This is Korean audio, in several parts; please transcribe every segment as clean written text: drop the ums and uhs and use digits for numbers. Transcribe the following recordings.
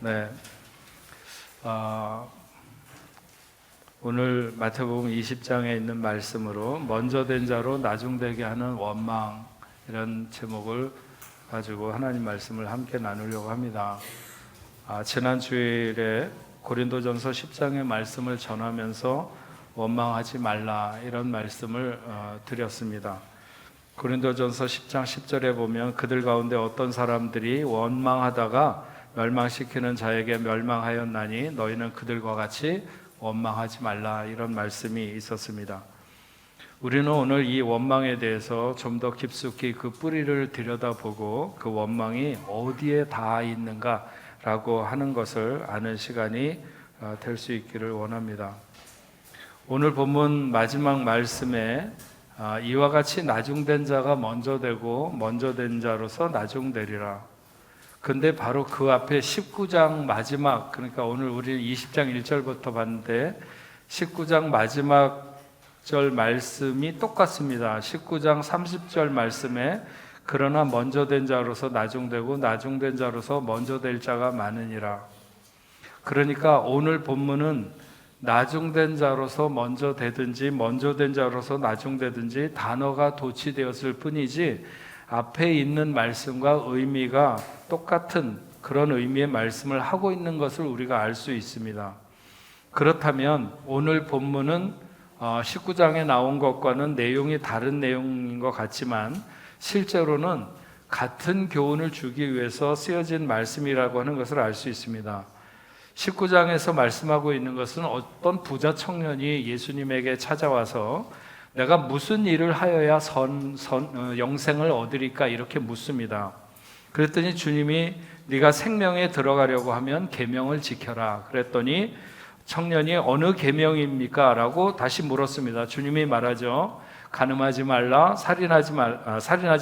네, 오늘 마태복음 20장에 있는 말씀으로 먼저 된 자로 나중되게 하는 원망, 이런 제목을 가지고 하나님 말씀을 함께 나누려고 합니다. 지난 주일에 고린도전서 10장의 말씀을 전하면서 원망하지 말라, 이런 말씀을 드렸습니다. 고린도전서 10장 10절에 보면 그들 가운데 어떤 사람들이 원망하다가 멸망시키는 자에게 멸망하였나니 너희는 그들과 같이 원망하지 말라, 이런 말씀이 있었습니다. 우리는 오늘 이 원망에 대해서 좀 더 깊숙이 그 뿌리를 들여다보고 그 원망이 어디에 닿아 있는가라고 하는 것을 아는 시간이 될 수 있기를 원합니다. 오늘 본문 마지막 말씀에 이와 같이 나중된 자가 먼저 되고 먼저 된 자로서 나중되리라. 근데 바로 그 앞에 19장 마지막, 그러니까 오늘 우리 20장 1절부터 봤는데 19장 마지막 절 말씀이 똑같습니다. 19장 30절 말씀에 그러나 먼저 된 자로서 나중되고 나중된 자로서 먼저 될 자가 많으니라. 그러니까 오늘 본문은 나중된 자로서 먼저 되든지 먼저 된 자로서 나중되든지 단어가 도치되었을 뿐이지 앞에 있는 말씀과 의미가 똑같은 그런 의미의 말씀을 하고 있는 것을 우리가 알 수 있습니다. 그렇다면 오늘 본문은 19장에 나온 것과는 내용이 다른 내용인 것 같지만 실제로는 같은 교훈을 주기 위해서 쓰여진 말씀이라고 하는 것을 알 수 있습니다. 19장에서 말씀하고 있는 것은 어떤 부자 청년이 예수님에게 찾아와서 내가 무슨 일을 하여야 영생을 얻으리까, 이렇게 묻습니다. 그랬더니 주님이 네가 생명에 들어가려고 하면 계명을 지켜라. 그랬더니 청년이 어느 계명입니까? 라고 다시 물었습니다. 주님이 말하죠. 간음하지 말라, 살인하지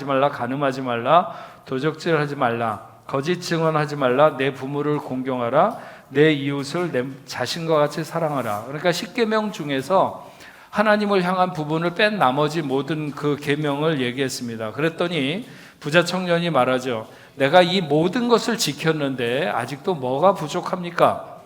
말라, 간음하지 말라, 도적질하지 말라, 거짓 증언하지 말라, 내 부모를 공경하라, 내 이웃을 내 자신과 같이 사랑하라. 그러니까 10계명 중에서 하나님을 향한 부분을 뺀 나머지 모든 그 계명을 얘기했습니다. 그랬더니 부자 청년이 말하죠. 내가 이 모든 것을 지켰는데 아직도 뭐가 부족합니까?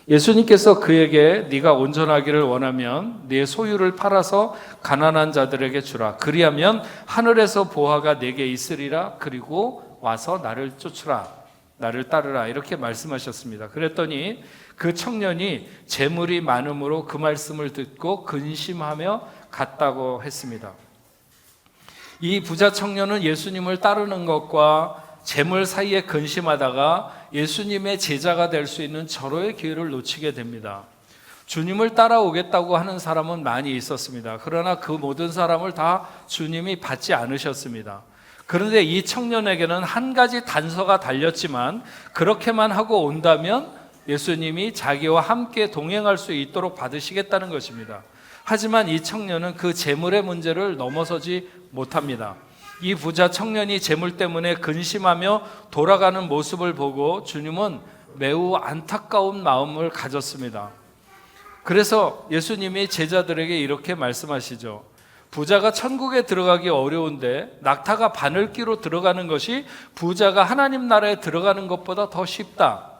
예수님께서 그에게 네가 온전하기를 원하면 네 소유를 팔아서 가난한 자들에게 주라. 그리하면 하늘에서 보화가 네게 있으리라. 그리고 와서 나를 쫓으라. 나를 따르라. 이렇게 말씀하셨습니다. 그랬더니 그 청년이 재물이 많음으로 그 말씀을 듣고 근심하며 갔다고 했습니다. 이 부자 청년은 예수님을 따르는 것과 재물 사이에 근심하다가 예수님의 제자가 될 수 있는 절호의 기회를 놓치게 됩니다. 주님을 따라오겠다고 하는 사람은 많이 있었습니다. 그러나 그 모든 사람을 다 주님이 받지 않으셨습니다. 그런데 이 청년에게는 한 가지 단서가 달렸지만 그렇게만 하고 온다면 예수님이 자기와 함께 동행할 수 있도록 받으시겠다는 것입니다. 하지만 이 청년은 그 재물의 문제를 넘어서지 못합니다. 이 부자 청년이 재물 때문에 근심하며 돌아가는 모습을 보고 주님은 매우 안타까운 마음을 가졌습니다. 그래서 예수님이 제자들에게 이렇게 말씀하시죠. 부자가 천국에 들어가기 어려운데 낙타가 바늘귀로 들어가는 것이 부자가 하나님 나라에 들어가는 것보다 더 쉽다.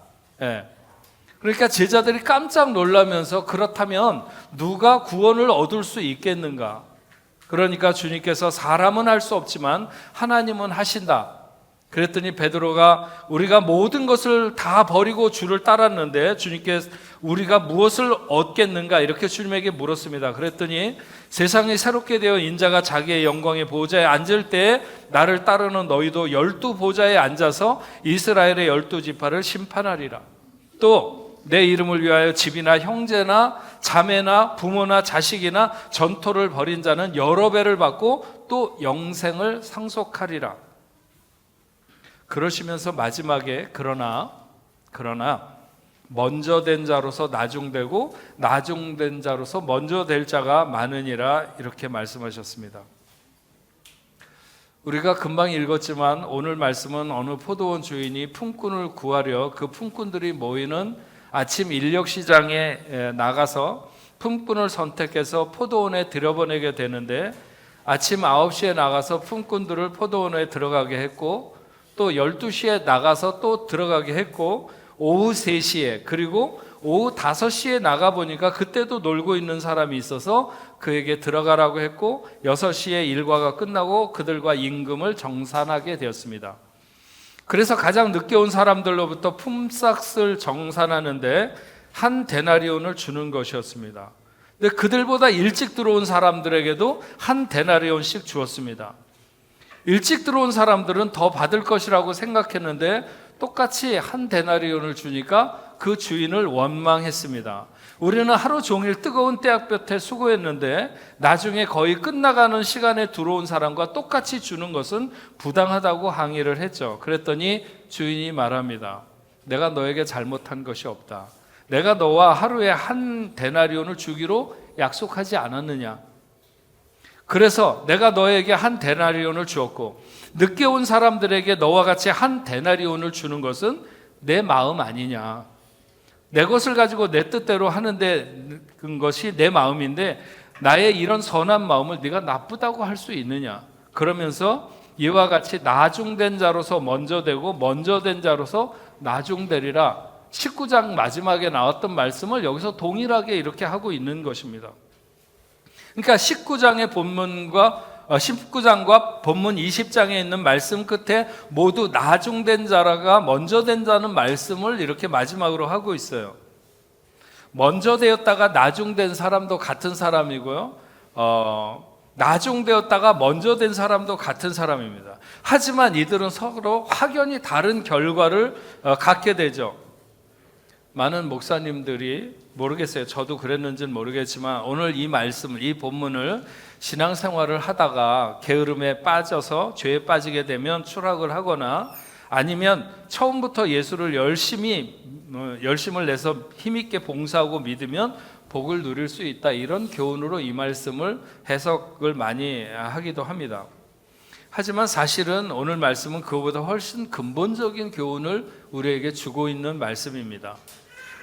그러니까 제자들이 깜짝 놀라면서 그렇다면 누가 구원을 얻을 수 있겠는가? 그러니까 주님께서 사람은 할 수 없지만 하나님은 하신다. 그랬더니 베드로가 우리가 모든 것을 다 버리고 주를 따랐는데 주님께서 우리가 무엇을 얻겠는가? 이렇게 주님에게 물었습니다. 그랬더니 세상이 새롭게 되어 인자가 자기의 영광의 보좌에 앉을 때 나를 따르는 너희도 12 보좌에 앉아서 이스라엘의 12지파를 심판하리라. 또 내 이름을 위하여 집이나 형제나 자매나 부모나 자식이나 전토를 벌인 자는 여러 배를 받고 또 영생을 상속하리라. 그러시면서 마지막에 그러나 먼저 된 자로서 나중되고 나중된 자로서 먼저 될 자가 많으니라, 이렇게 말씀하셨습니다. 우리가 금방 읽었지만 오늘 말씀은 어느 포도원 주인이 품꾼을 구하려 그 품꾼들이 모이는 아침 인력시장에 나가서 품꾼을 선택해서 포도원에 들여보내게 되는데 아침 9시에 나가서 품꾼들을 포도원에 들어가게 했고 또 12시에 나가서 또 들어가게 했고 오후 3시에 그리고 오후 5시에 나가보니까 그때도 놀고 있는 사람이 있어서 그에게 들어가라고 했고 6시에 일과가 끝나고 그들과 임금을 정산하게 되었습니다. 그래서 가장 늦게 온 사람들로부터 품삯을 정산하는데 한 데나리온을 주는 것이었습니다. 근데 그들보다 일찍 들어온 사람들에게도 한 데나리온씩 주었습니다. 일찍 들어온 사람들은 더 받을 것이라고 생각했는데 똑같이 한 데나리온을 주니까 그 주인을 원망했습니다. 우리는 하루 종일 뜨거운 때약볕에 수고했는데 나중에 거의 끝나가는 시간에 들어온 사람과 똑같이 주는 것은 부당하다고 항의를 했죠. 그랬더니 주인이 말합니다. 내가 너에게 잘못한 것이 없다. 내가 너와 하루에 한 데나리온을 주기로 약속하지 않았느냐? 그래서 내가 너에게 한 데나리온을 주었고 늦게 온 사람들에게 너와 같이 한 데나리온을 주는 것은 내 마음 아니냐? 내 것을 가지고 내 뜻대로 하는데 것이 내 마음인데 나의 이런 선한 마음을 네가 나쁘다고 할 수 있느냐? 그러면서 이와 같이 나중된 자로서 먼저 되고 먼저 된 자로서 나중되리라. 19장 마지막에 나왔던 말씀을 여기서 동일하게 이렇게 하고 있는 것입니다. 그러니까 19장의 본문과 19장과 본문 20장에 있는 말씀 끝에 모두 나중된 자라가 먼저 된 자는 말씀을 이렇게 마지막으로 하고 있어요. 먼저 되었다가 나중된 사람도 같은 사람이고요. 나중되었다가 먼저 된 사람도 같은 사람입니다. 하지만 이들은 서로 확연히 다른 결과를 갖게 되죠. 많은 목사님들이 모르겠어요. 저도 그랬는지는 모르겠지만 오늘 이 말씀을, 이 본문을 신앙생활을 하다가 게으름에 빠져서 죄에 빠지게 되면 추락을 하거나 아니면 처음부터 예수를 열심을 내서 힘있게 봉사하고 믿으면 복을 누릴 수 있다. 이런 교훈으로 이 말씀을 해석을 많이 하기도 합니다. 하지만 사실은 오늘 말씀은 그보다 훨씬 근본적인 교훈을 우리에게 주고 있는 말씀입니다.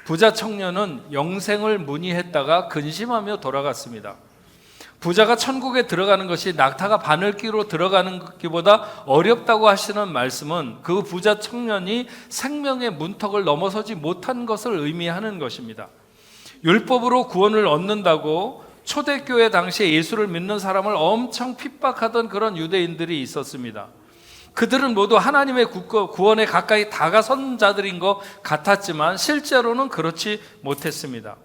부자 청년은 영생을 문의했다가 근심하며 돌아갔습니다. 부자가 천국에 들어가는 것이 낙타가 바늘귀로 들어가는 것보다 어렵다고 하시는 말씀은 그 부자 청년이 생명의 문턱을 넘어서지 못한 것을 의미하는 것입니다. 율법으로 구원을 얻는다고 초대교회 당시에 예수를 믿는 사람을 엄청 핍박하던 그런 유대인들이 있었습니다. 그들은 모두 하나님의 구원에 가까이 다가선 자들인 것 같았지만 실제로는 그렇지 못했습니다.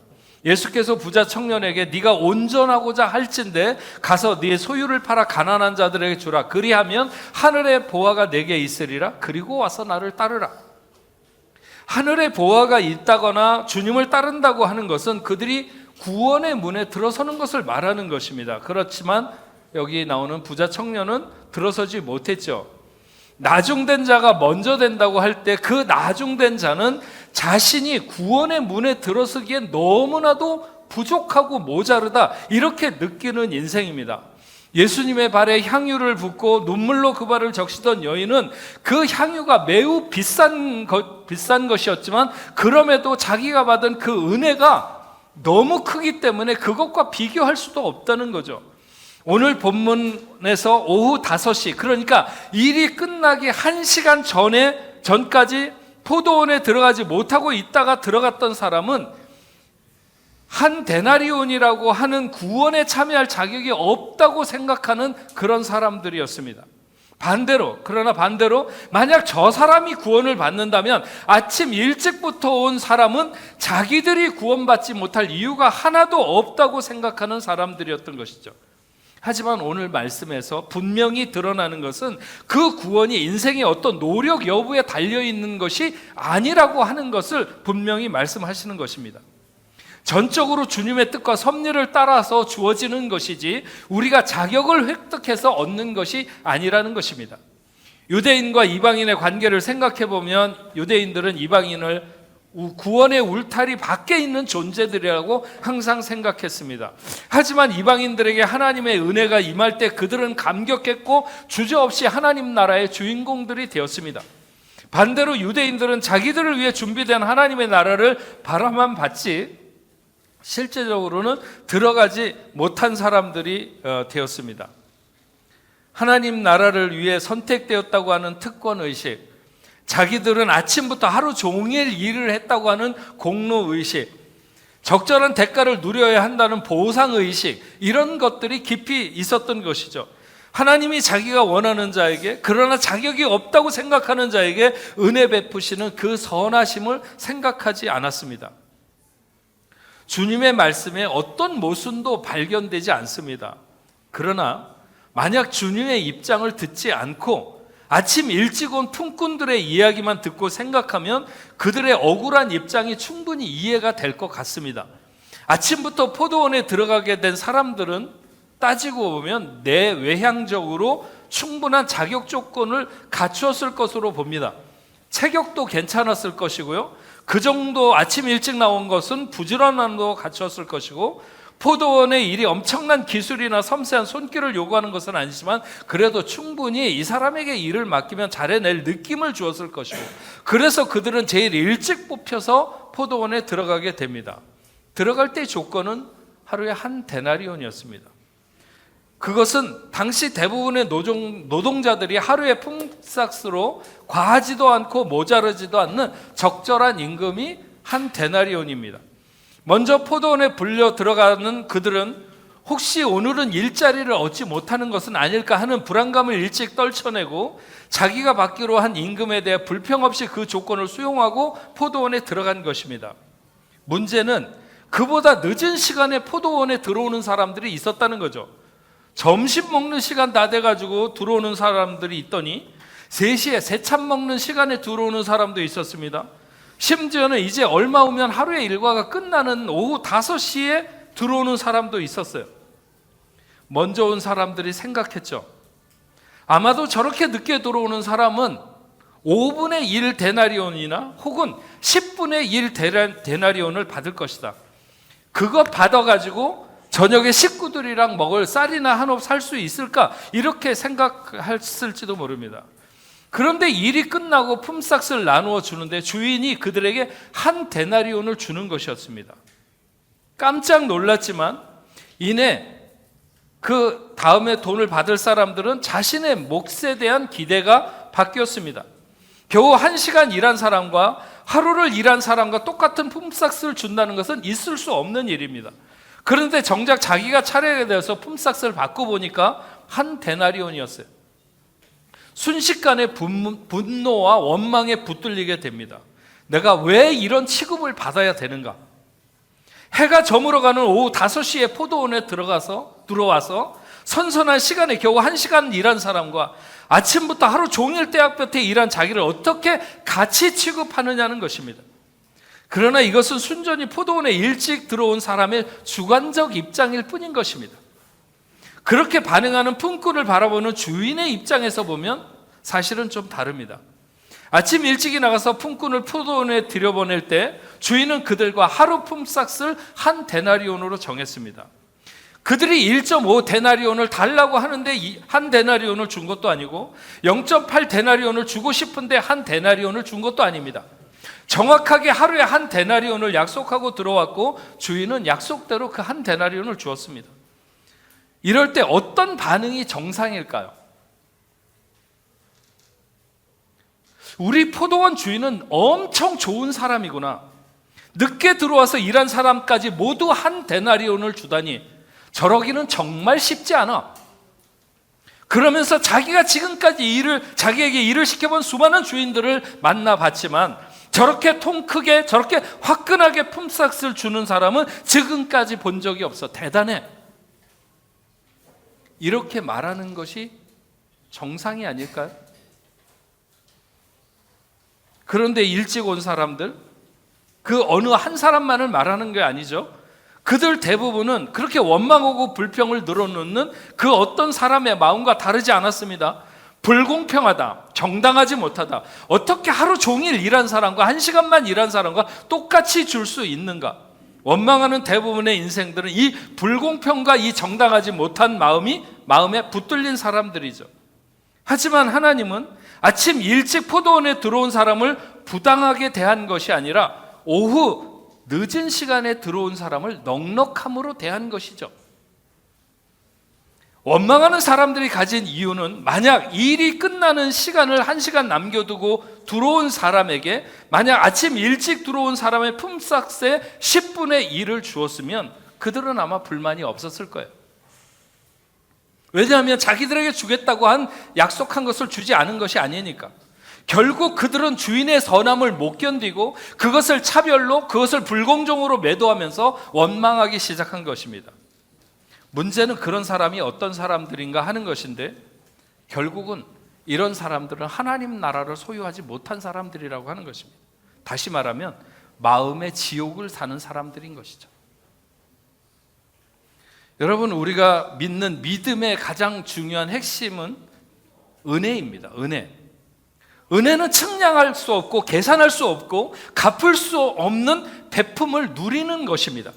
예수께서 부자 청년에게 네가 온전하고자 할진대 가서 네 소유를 팔아 가난한 자들에게 주라. 그리하면 하늘의 보화가 내게 있으리라. 그리고 와서 나를 따르라. 하늘의 보화가 있다거나 주님을 따른다고 하는 것은 그들이 구원의 문에 들어서는 것을 말하는 것입니다. 그렇지만 여기 나오는 부자 청년은 들어서지 못했죠. 나중된 자가 먼저 된다고 할 때 그 나중된 자는 자신이 구원의 문에 들어서기엔 너무나도 부족하고 모자르다 이렇게 느끼는 인생입니다. 예수님의 발에 향유를 붓고 눈물로 그 발을 적시던 여인은 그 향유가 매우 비싼 것이었지만 그럼에도 자기가 받은 그 은혜가 너무 크기 때문에 그것과 비교할 수도 없다는 거죠. 오늘 본문에서 오후 5시, 그러니까 일이 끝나기 1시간 전까지 포도원에 들어가지 못하고 있다가 들어갔던 사람은 한 데나리온이라고 하는 구원에 참여할 자격이 없다고 생각하는 그런 사람들이었습니다. 그러나 반대로 만약 저 사람이 구원을 받는다면 아침 일찍부터 온 사람은 자기들이 구원받지 못할 이유가 하나도 없다고 생각하는 사람들이었던 것이죠. 하지만 오늘 말씀에서 분명히 드러나는 것은 그 구원이 인생의 어떤 노력 여부에 달려있는 것이 아니라고 하는 것을 분명히 말씀하시는 것입니다. 전적으로 주님의 뜻과 섭리를 따라서 주어지는 것이지 우리가 자격을 획득해서 얻는 것이 아니라는 것입니다. 유대인과 이방인의 관계를 생각해 보면 유대인들은 이방인을 구원의 울타리 밖에 있는 존재들이라고 항상 생각했습니다. 하지만 이방인들에게 하나님의 은혜가 임할 때 그들은 감격했고 주저없이 하나님 나라의 주인공들이 되었습니다. 반대로 유대인들은 자기들을 위해 준비된 하나님의 나라를 바라만 봤지 실제적으로는 들어가지 못한 사람들이 되었습니다. 하나님 나라를 위해 선택되었다고 하는 특권의식, 자기들은 아침부터 하루 종일 일을 했다고 하는 공로의식, 적절한 대가를 누려야 한다는 보상의식, 이런 것들이 깊이 있었던 것이죠. 하나님이 자기가 원하는 자에게, 그러나 자격이 없다고 생각하는 자에게 은혜 베푸시는 그 선하심을 생각하지 않았습니다. 주님의 말씀에 어떤 모순도 발견되지 않습니다. 그러나 만약 주님의 입장을 듣지 않고 아침 일찍 온 품꾼들의 이야기만 듣고 생각하면 그들의 억울한 입장이 충분히 이해가 될 것 같습니다. 아침부터 포도원에 들어가게 된 사람들은 따지고 보면 내외향적으로 충분한 자격 조건을 갖추었을 것으로 봅니다. 체격도 괜찮았을 것이고요, 그 정도 아침 일찍 나온 것은 부지런함도 갖추었을 것이고, 포도원의 일이 엄청난 기술이나 섬세한 손길을 요구하는 것은 아니지만 그래도 충분히 이 사람에게 일을 맡기면 잘해낼 느낌을 주었을 것이고, 그래서 그들은 제일 일찍 뽑혀서 포도원에 들어가게 됩니다. 들어갈 때 조건은 하루에 한 데나리온이었습니다. 그것은 당시 대부분의 노동자들이 하루의 품삯으로 과하지도 않고 모자르지도 않는 적절한 임금이 한 데나리온입니다. 먼저 포도원에 불려 들어가는 그들은 혹시 오늘은 일자리를 얻지 못하는 것은 아닐까 하는 불안감을 일찍 떨쳐내고 자기가 받기로 한 임금에 대해 불평 없이 그 조건을 수용하고 포도원에 들어간 것입니다. 문제는 그보다 늦은 시간에 포도원에 들어오는 사람들이 있었다는 거죠. 점심 먹는 시간 다 돼가지고 들어오는 사람들이 있더니 3시에 새참 먹는 시간에 들어오는 사람도 있었습니다. 심지어는 이제 얼마 후면 하루의 일과가 끝나는 오후 5시에 들어오는 사람도 있었어요. 먼저 온 사람들이 생각했죠. 아마도 저렇게 늦게 들어오는 사람은 5분의 1 데나리온이나 혹은 10분의 1 데나리온을 받을 것이다. 그거 받아가지고 저녁에 식구들이랑 먹을 쌀이나 한 옵 살 수 있을까? 이렇게 생각했을지도 모릅니다. 그런데 일이 끝나고 품삯을 나누어 주는데 주인이 그들에게 한 데나리온을 주는 것이었습니다. 깜짝 놀랐지만 이내 그 다음에 돈을 받을 사람들은 자신의 몫에 대한 기대가 바뀌었습니다. 겨우 1시간 일한 사람과 하루를 일한 사람과 똑같은 품삯을 준다는 것은 있을 수 없는 일입니다. 그런데 정작 자기가 차례가 되어서 품삯을 받고 보니까 한 데나리온이었어요. 순식간에 분노와 원망에 붙들리게 됩니다. 내가 왜 이런 취급을 받아야 되는가? 해가 저물어가는 오후 5시에 포도원에 들어와서 선선한 시간에 겨우 1시간 일한 사람과 아침부터 하루 종일 떼약볕에 일한 자기를 어떻게 같이 취급하느냐는 것입니다. 그러나 이것은 순전히 포도원에 일찍 들어온 사람의 주관적 입장일 뿐인 것입니다. 그렇게 반응하는 품꾼을 바라보는 주인의 입장에서 보면 사실은 좀 다릅니다. 아침 일찍이 나가서 품꾼을 포도원에 들여보낼 때 주인은 그들과 하루 품삯을 한 데나리온으로 정했습니다. 그들이 1.5 데나리온을 달라고 하는데 한 데나리온을 준 것도 아니고 0.8 데나리온을 주고 싶은데 한 데나리온을 준 것도 아닙니다. 정확하게 하루에 한 데나리온을 약속하고 들어왔고 주인은 약속대로 그 한 데나리온을 주었습니다. 이럴 때 어떤 반응이 정상일까요? 우리 포도원 주인은 엄청 좋은 사람이구나. 늦게 들어와서 일한 사람까지 모두 한 데나리온을 주다니 저러기는 정말 쉽지 않아. 그러면서 자기가 지금까지 자기에게 일을 시켜본 수많은 주인들을 만나봤지만 저렇게 통 크게 저렇게 화끈하게 품삯을 주는 사람은 지금까지 본 적이 없어. 대단해. 이렇게 말하는 것이 정상이 아닐까요? 그런데 일찍 온 사람들, 그 어느 한 사람만을 말하는 게 아니죠. 그들 대부분은 그렇게 원망하고 불평을 늘어놓는 그 어떤 사람의 마음과 다르지 않았습니다. 불공평하다, 정당하지 못하다, 어떻게 하루 종일 일한 사람과 1시간만 일한 사람과 똑같이 줄 수 있는가? 원망하는 대부분의 인생들은 이 불공평과 이 정당하지 못한 마음에 붙들린 사람들이죠. 하지만 하나님은 아침 일찍 포도원에 들어온 사람을 부당하게 대한 것이 아니라 오후 늦은 시간에 들어온 사람을 넉넉함으로 대한 것이죠. 원망하는 사람들이 가진 이유는 만약 일이 끝나는 시간을 1시간 남겨두고 들어온 사람에게 만약 아침 일찍 들어온 사람의 품삯의 10분의 1을 주었으면 그들은 아마 불만이 없었을 거예요. 왜냐하면 자기들에게 주겠다고 약속한 것을 주지 않은 것이 아니니까. 결국 그들은 주인의 선함을 못 견디고 그것을 차별로, 그것을 불공정으로 매도하면서 원망하기 시작한 것입니다. 문제는 그런 사람이 어떤 사람들인가 하는 것인데, 결국은 이런 사람들은 하나님 나라를 소유하지 못한 사람들이라고 하는 것입니다. 다시 말하면 마음의 지옥을 사는 사람들인 것이죠. 여러분, 우리가 믿는 믿음의 가장 중요한 핵심은 은혜입니다. 은혜는 측량할 수 없고 계산할 수 없고 갚을 수 없는 베품을 누리는 것입니다.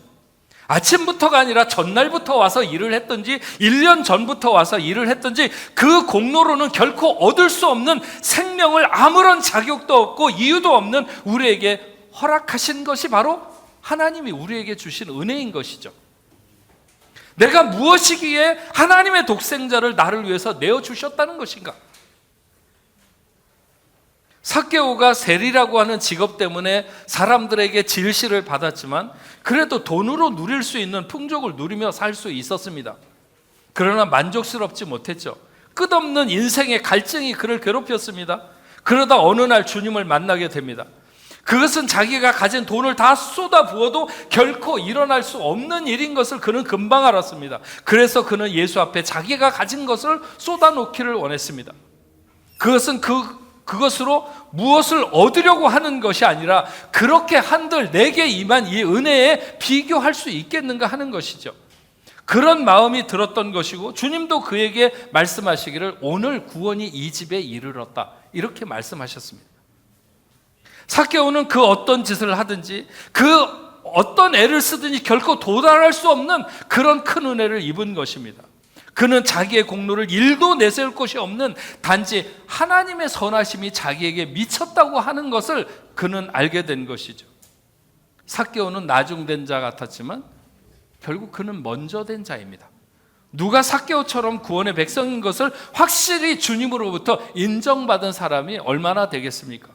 아침부터가 아니라 전날부터 와서 일을 했든지 1년 전부터 와서 일을 했든지 그 공로로는 결코 얻을 수 없는 생명을 아무런 자격도 없고 이유도 없는 우리에게 허락하신 것이 바로 하나님이 우리에게 주신 은혜인 것이죠. 내가 무엇이기에 하나님의 독생자를 나를 위해서 내어주셨다는 것인가? 삭개오가 세리라고 하는 직업 때문에 사람들에게 질시를 받았지만 그래도 돈으로 누릴 수 있는 풍족을 누리며 살 수 있었습니다. 그러나 만족스럽지 못했죠. 끝없는 인생의 갈증이 그를 괴롭혔습니다. 그러다 어느 날 주님을 만나게 됩니다. 그것은 자기가 가진 돈을 다 쏟아부어도 결코 일어날 수 없는 일인 것을 그는 금방 알았습니다. 그래서 그는 예수 앞에 자기가 가진 것을 쏟아놓기를 원했습니다. 그것은 그것으로 무엇을 얻으려고 하는 것이 아니라 그렇게 한들 내게 임한 이 은혜에 비교할 수 있겠는가 하는 것이죠. 그런 마음이 들었던 것이고 주님도 그에게 말씀하시기를 오늘 구원이 이 집에 이르렀다, 이렇게 말씀하셨습니다. 삭개오는 그 어떤 짓을 하든지 그 어떤 애를 쓰든지 결코 도달할 수 없는 그런 큰 은혜를 입은 것입니다. 그는 자기의 공로를 1도 내세울 것이 없는 단지 하나님의 선하심이 자기에게 미쳤다고 하는 것을 그는 알게 된 것이죠. 삭개오는 나중된 자 같았지만 결국 그는 먼저 된 자입니다. 누가 삭개오처럼 구원의 백성인 것을 확실히 주님으로부터 인정받은 사람이 얼마나 되겠습니까?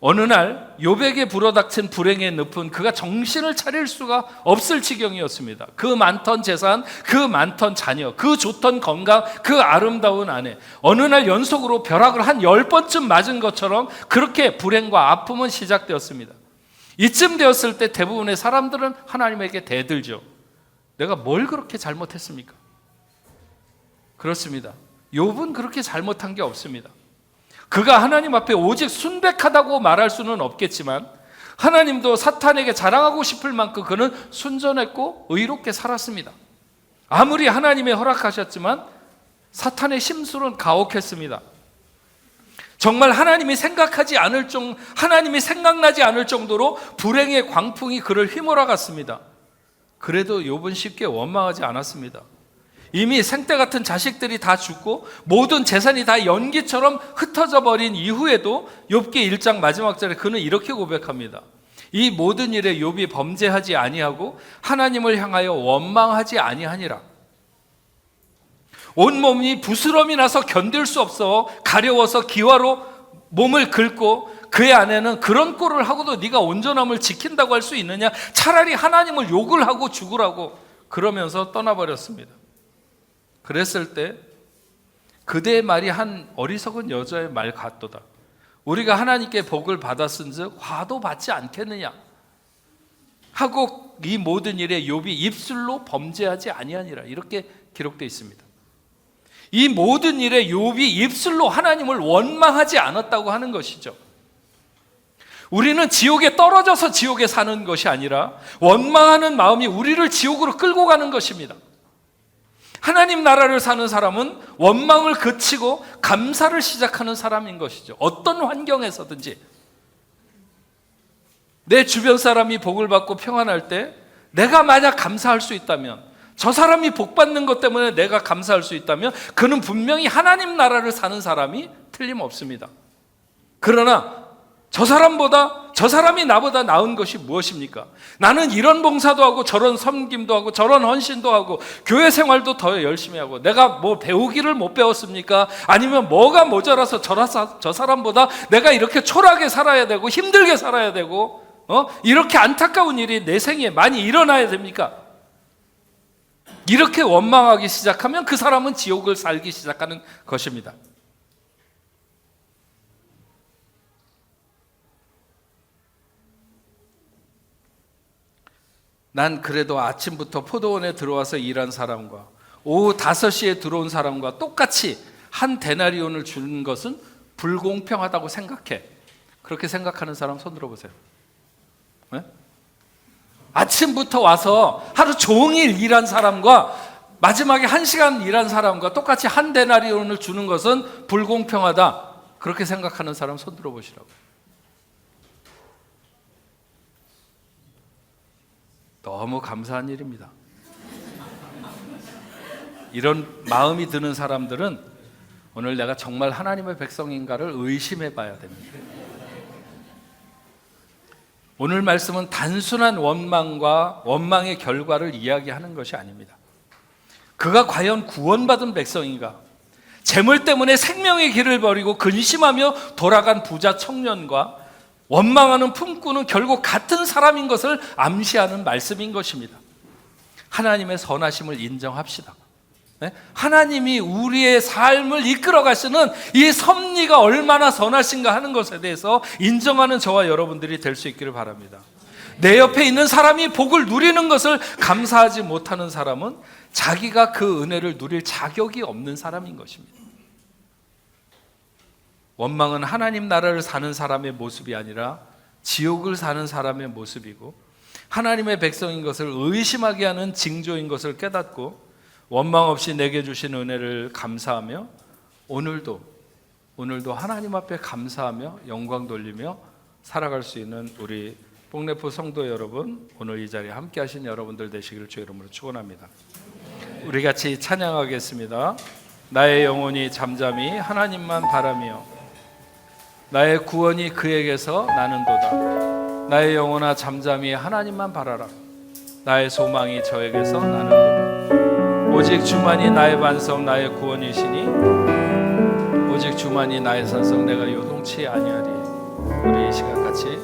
어느 날 욥에게 불어닥친 불행의 늪은 그가 정신을 차릴 수가 없을 지경이었습니다. 그 많던 재산, 그 많던 자녀, 그 좋던 건강, 그 아름다운 아내, 어느 날 연속으로 벼락을 한 10번쯤 맞은 것처럼 그렇게 불행과 아픔은 시작되었습니다. 이쯤 되었을 때 대부분의 사람들은 하나님에게 대들죠. 내가 뭘 그렇게 잘못했습니까? 그렇습니다. 욥은 그렇게 잘못한 게 없습니다. 그가 하나님 앞에 오직 순백하다고 말할 수는 없겠지만 하나님도 사탄에게 자랑하고 싶을 만큼 그는 순전했고 의롭게 살았습니다. 아무리 하나님이 허락하셨지만 사탄의 심술은 가혹했습니다. 정말 하나님이 생각나지 않을 정도로 불행의 광풍이 그를 휘몰아갔습니다. 그래도 욥은 쉽게 원망하지 않았습니다. 이미 생때 같은 자식들이 다 죽고 모든 재산이 다 연기처럼 흩어져 버린 이후에도 욥기 1장 마지막 절에 그는 이렇게 고백합니다. 이 모든 일에 욥이 범죄하지 아니하고 하나님을 향하여 원망하지 아니하니라. 온몸이 부스럼이 나서 견딜 수 없어 가려워서 기와로 몸을 긁고 그의 아내는 그런 꼴을 하고도 네가 온전함을 지킨다고 할 수 있느냐? 차라리 하나님을 욕을 하고 죽으라고 그러면서 떠나버렸습니다. 그랬을 때 그대의 말이 한 어리석은 여자의 말 같도다. 우리가 하나님께 복을 받았은즉 화도 받지 않겠느냐 하고 이 모든 일에 욥이 입술로 범죄하지 아니하니라, 이렇게 기록되어 있습니다. 이 모든 일에 욥이 입술로 하나님을 원망하지 않았다고 하는 것이죠. 우리는 지옥에 떨어져서 지옥에 사는 것이 아니라 원망하는 마음이 우리를 지옥으로 끌고 가는 것입니다. 하나님 나라를 사는 사람은 원망을 그치고 감사를 시작하는 사람인 것이죠. 어떤 환경에서든지 내 주변 사람이 복을 받고 평안할 때 내가 만약 감사할 수 있다면, 저 사람이 복 받는 것 때문에 내가 감사할 수 있다면 그는 분명히 하나님 나라를 사는 사람이 틀림없습니다. 그러나 저 사람보다 저 사람이 나보다 나은 것이 무엇입니까? 나는 이런 봉사도 하고 저런 섬김도 하고 저런 헌신도 하고 교회 생활도 더 열심히 하고 내가 뭐 배우기를 못 배웠습니까? 아니면 뭐가 모자라서 저 사람보다 내가 이렇게 초라하게 살아야 되고 힘들게 살아야 되고 이렇게 안타까운 일이 내 생에 많이 일어나야 됩니까? 이렇게 원망하기 시작하면 그 사람은 지옥을 살기 시작하는 것입니다. 난 그래도 아침부터 포도원에 들어와서 일한 사람과 오후 5시에 들어온 사람과 똑같이 한 데나리온을 주는 것은 불공평하다고 생각해. 그렇게 생각하는 사람 손 들어보세요. 네? 아침부터 와서 하루 종일 일한 사람과 마지막에 1시간 일한 사람과 똑같이 한 데나리온을 주는 것은 불공평하다. 그렇게 생각하는 사람 손 들어보시라고. 너무 감사한 일입니다. 이런 마음이 드는 사람들은 오늘 내가 정말 하나님의 백성인가를 의심해 봐야 됩니다. 오늘 말씀은 단순한 원망과 원망의 결과를 이야기하는 것이 아닙니다. 그가 과연 구원받은 백성인가? 재물 때문에 생명의 길을 버리고 근심하며 돌아간 부자 청년과 원망하는 품꾼은 결국 같은 사람인 것을 암시하는 말씀인 것입니다. 하나님의 선하심을 인정합시다. 네? 하나님이 우리의 삶을 이끌어 가시는 이 섭리가 얼마나 선하신가 하는 것에 대해서 인정하는 저와 여러분들이 될 수 있기를 바랍니다. 내 옆에 있는 사람이 복을 누리는 것을 감사하지 못하는 사람은 자기가 그 은혜를 누릴 자격이 없는 사람인 것입니다. 원망은 하나님 나라를 사는 사람의 모습이 아니라 지옥을 사는 사람의 모습이고 하나님의 백성인 것을 의심하게 하는 징조인 것을 깨닫고 원망 없이 내게 주신 은혜를 감사하며 오늘도 하나님 앞에 감사하며 영광 돌리며 살아갈 수 있는 우리 뽕래포 성도 여러분, 오늘 이 자리에 함께 하신 여러분들 되시기를 주의 이름으로 축원합니다. 우리 같이 찬양하겠습니다. 나의 영혼이 잠잠히 하나님만 바라며 나의 구원이 그에게서 나는도다. 나의 영혼아 잠잠히 하나님만 바라라. 나의 소망이 저에게서 나는도다. 오직 주만이 나의 반석 나의 구원이시니 오직 주만이 나의 산성 내가 요동치 아니하리. 우리 이 시간 같이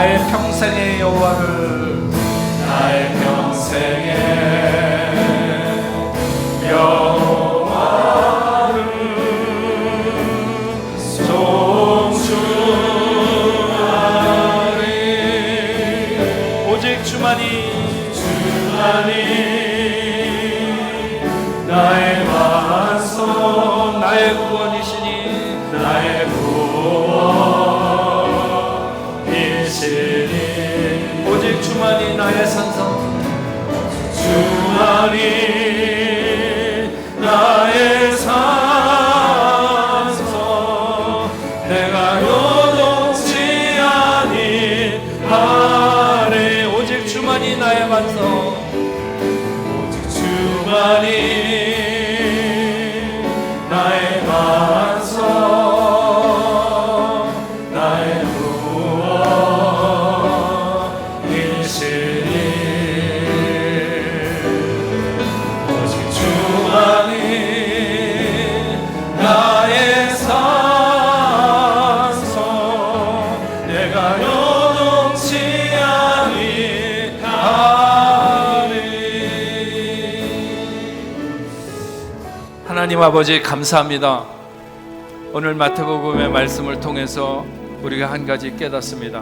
나의 평생의 여호와를 나의 평생의 여호와를 송축하리. 오직 주만이 나의 반석 나의 구원이시니 나의 구원이시니 오직 주만이 나의 산성 주만이 나의 산성 내가 요동치 아니하리. 오직 주만이 나의 반석 오직 주만이 나의 반석 나의 구원이시니 오직 주만이 나의 산성 내가 요동치 아니하리. 하나님 아버지 감사합니다. 오늘 마태복음의 말씀을 통해서 우리가 한 가지 깨닫습니다.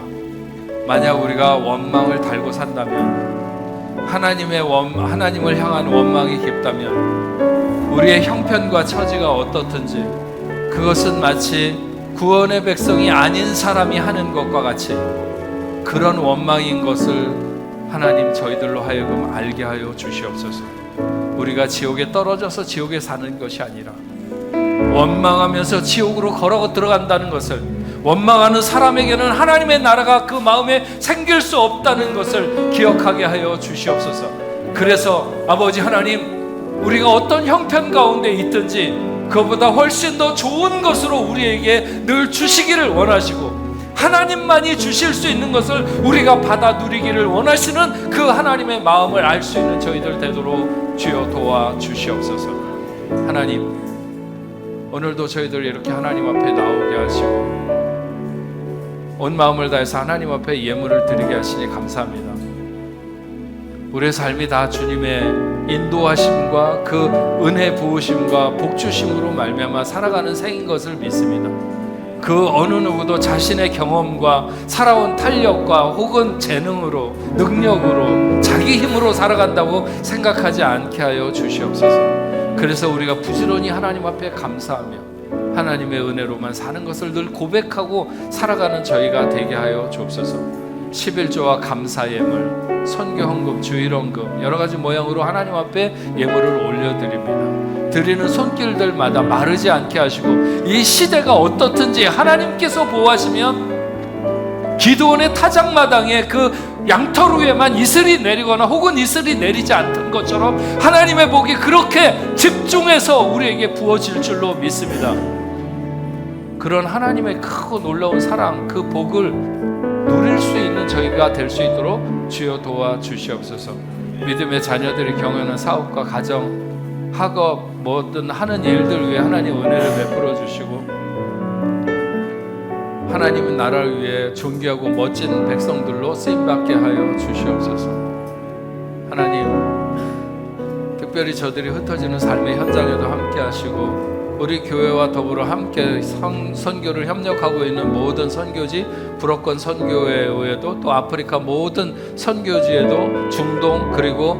만약 우리가 원망을 달고 산다면 하나님을 향한 원망이 깊다면 우리의 형편과 처지가 어떻든지 그것은 마치 구원의 백성이 아닌 사람이 하는 것과 같이 그런 원망인 것을 하나님 저희들로 하여금 알게 하여 주시옵소서. 우리가 지옥에 떨어져서 지옥에 사는 것이 아니라 원망하면서 지옥으로 걸어 들어간다는 것을, 원망하는 사람에게는 하나님의 나라가 그 마음에 생길 수 없다는 것을 기억하게 하여 주시옵소서. 그래서 아버지 하나님, 우리가 어떤 형편 가운데 있든지 그것보다 훨씬 더 좋은 것으로 우리에게 늘 주시기를 원하시고 하나님만이 주실 수 있는 것을 우리가 받아 누리기를 원하시는 그 하나님의 마음을 알 수 있는 저희들 되도록 주여 도와 주시옵소서. 하나님, 오늘도 저희들 이렇게 하나님 앞에 나오게 하시고 온 마음을 다해서 하나님 앞에 예물을 드리게 하시니 감사합니다. 우리의 삶이 다 주님의 인도하심과 그 은혜 부으심과 복주심으로 말미암아 살아가는 생인 것을 믿습니다. 그 어느 누구도 자신의 경험과 살아온 탄력과 혹은 재능으로, 능력으로, 자기 힘으로 살아간다고 생각하지 않게 하여 주시옵소서. 그래서 우리가 부지런히 하나님 앞에 감사하며 하나님의 은혜로만 사는 것을 늘 고백하고 살아가는 저희가 되게 하여 주옵소서. 11조와 감사 예물, 선교 헌금, 주일 헌금 여러 가지 모양으로 하나님 앞에 예물을 올려드립니다. 드리는 손길들마다 마르지 않게 하시고 이 시대가 어떻든지 하나님께서 보호하시면 기드온의 타작마당에 그 양털 위에만 이슬이 내리거나 혹은 이슬이 내리지 않던 것처럼 하나님의 복이 그렇게 집중해서 우리에게 부어질 줄로 믿습니다. 그런 하나님의 크고 놀라운 사랑, 그 복을 누릴 수 있는 저희가 될 수 있도록 주여 도와주시옵소서. 믿음의 자녀들의 경우에는 사업과 가정, 학업, 뭐든 하는 일들 위해 하나님 은혜를 베풀어 주시고 하나님의 나라를 위해 존귀하고 멋진 백성들로 쓰임받게 하여 주시옵소서. 하나님, 특별히 저들이 흩어지는 삶의 현장에도 함께 하시고 우리 교회와 더불어 함께 선교를 협력하고 있는 모든 선교지, 불어권 선교회 외에도 또 아프리카 모든 선교지에도, 중동 그리고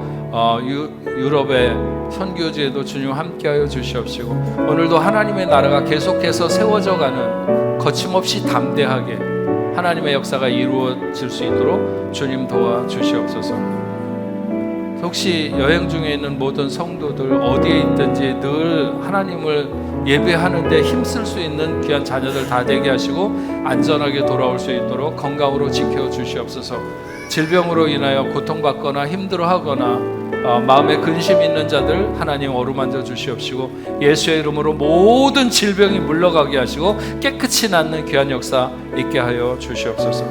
유럽의 선교지에도 주님 함께하여 주시옵시고 오늘도 하나님의 나라가 계속해서 세워져 가는 거침없이 담대하게 하나님의 역사가 이루어질 수 있도록 주님 도와주시옵소서. 혹시 여행 중에 있는 모든 성도들 어디에 있든지 늘 하나님을 예배하는데 힘쓸 수 있는 귀한 자녀들 다 되게 하시고 안전하게 돌아올 수 있도록 건강으로 지켜주시옵소서. 질병으로 인하여 고통받거나 힘들어하거나 마음에 근심 있는 자들 하나님 어루만져 주시옵시고 예수의 이름으로 모든 질병이 물러가게 하시고 깨끗이 낫는 귀한 역사 있게 하여 주시옵소서.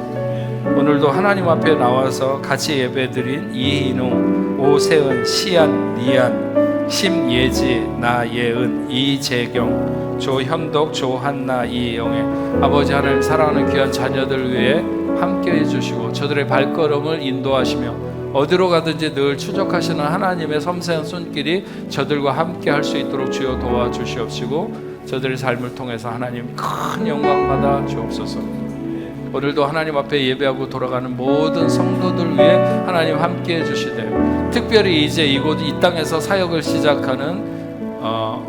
오늘도 하나님 앞에 나와서 같이 예배드린 이인우, 오세은, 시안, 리안, 심예지, 나예은, 이재경, 조현덕, 조한나, 이영애. 아버지 하나님, 사랑하는 귀한 자녀들 위해 함께해 주시고 저들의 발걸음을 인도하시며 어디로 가든지 늘 추적하시는 하나님의 섬세한 손길이 저들과 함께 할 수 있도록 주여 도와주시옵시고 저들의 삶을 통해서 하나님 큰 영광 받아 주옵소서. 오늘도 하나님 앞에 예배하고 돌아가는 모든 성도들 위해 하나님 함께해 주시되, 특별히 이제 이곳 이 땅에서 사역을 시작하는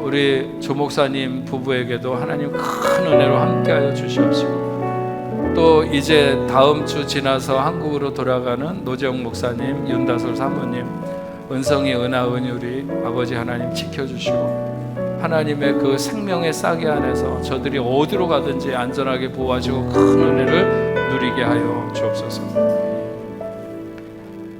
우리 조 목사님 부부에게도 하나님 큰 은혜로 함께하여 주시옵시고, 또 이제 다음 주 지나서 한국으로 돌아가는 노재영 목사님, 윤다솔 사모님, 은성이, 은하, 은율이 아버지 하나님 지켜주시고 하나님의 그 생명의 싹이 안에서 저들이 어디로 가든지 안전하게 보호하시고 큰 은혜를 누리게 하여 주옵소서.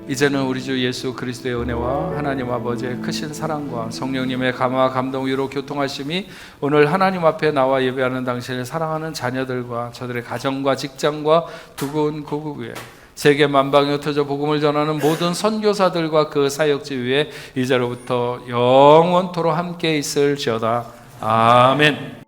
이제는 우리 주 예수 그리스도의 은혜와 하나님 아버지의 크신 사랑과 성령님의 감화와 감동 위로 교통하심이 오늘 하나님 앞에 나와 예배하는 당신을 사랑하는 자녀들과 저들의 가정과 직장과 두고온 고국 위에 세계 만방에 흩어져 복음을 전하는 모든 선교사들과 그 사역지 위에 이제로부터 영원토록 함께 있을지어다. 아멘.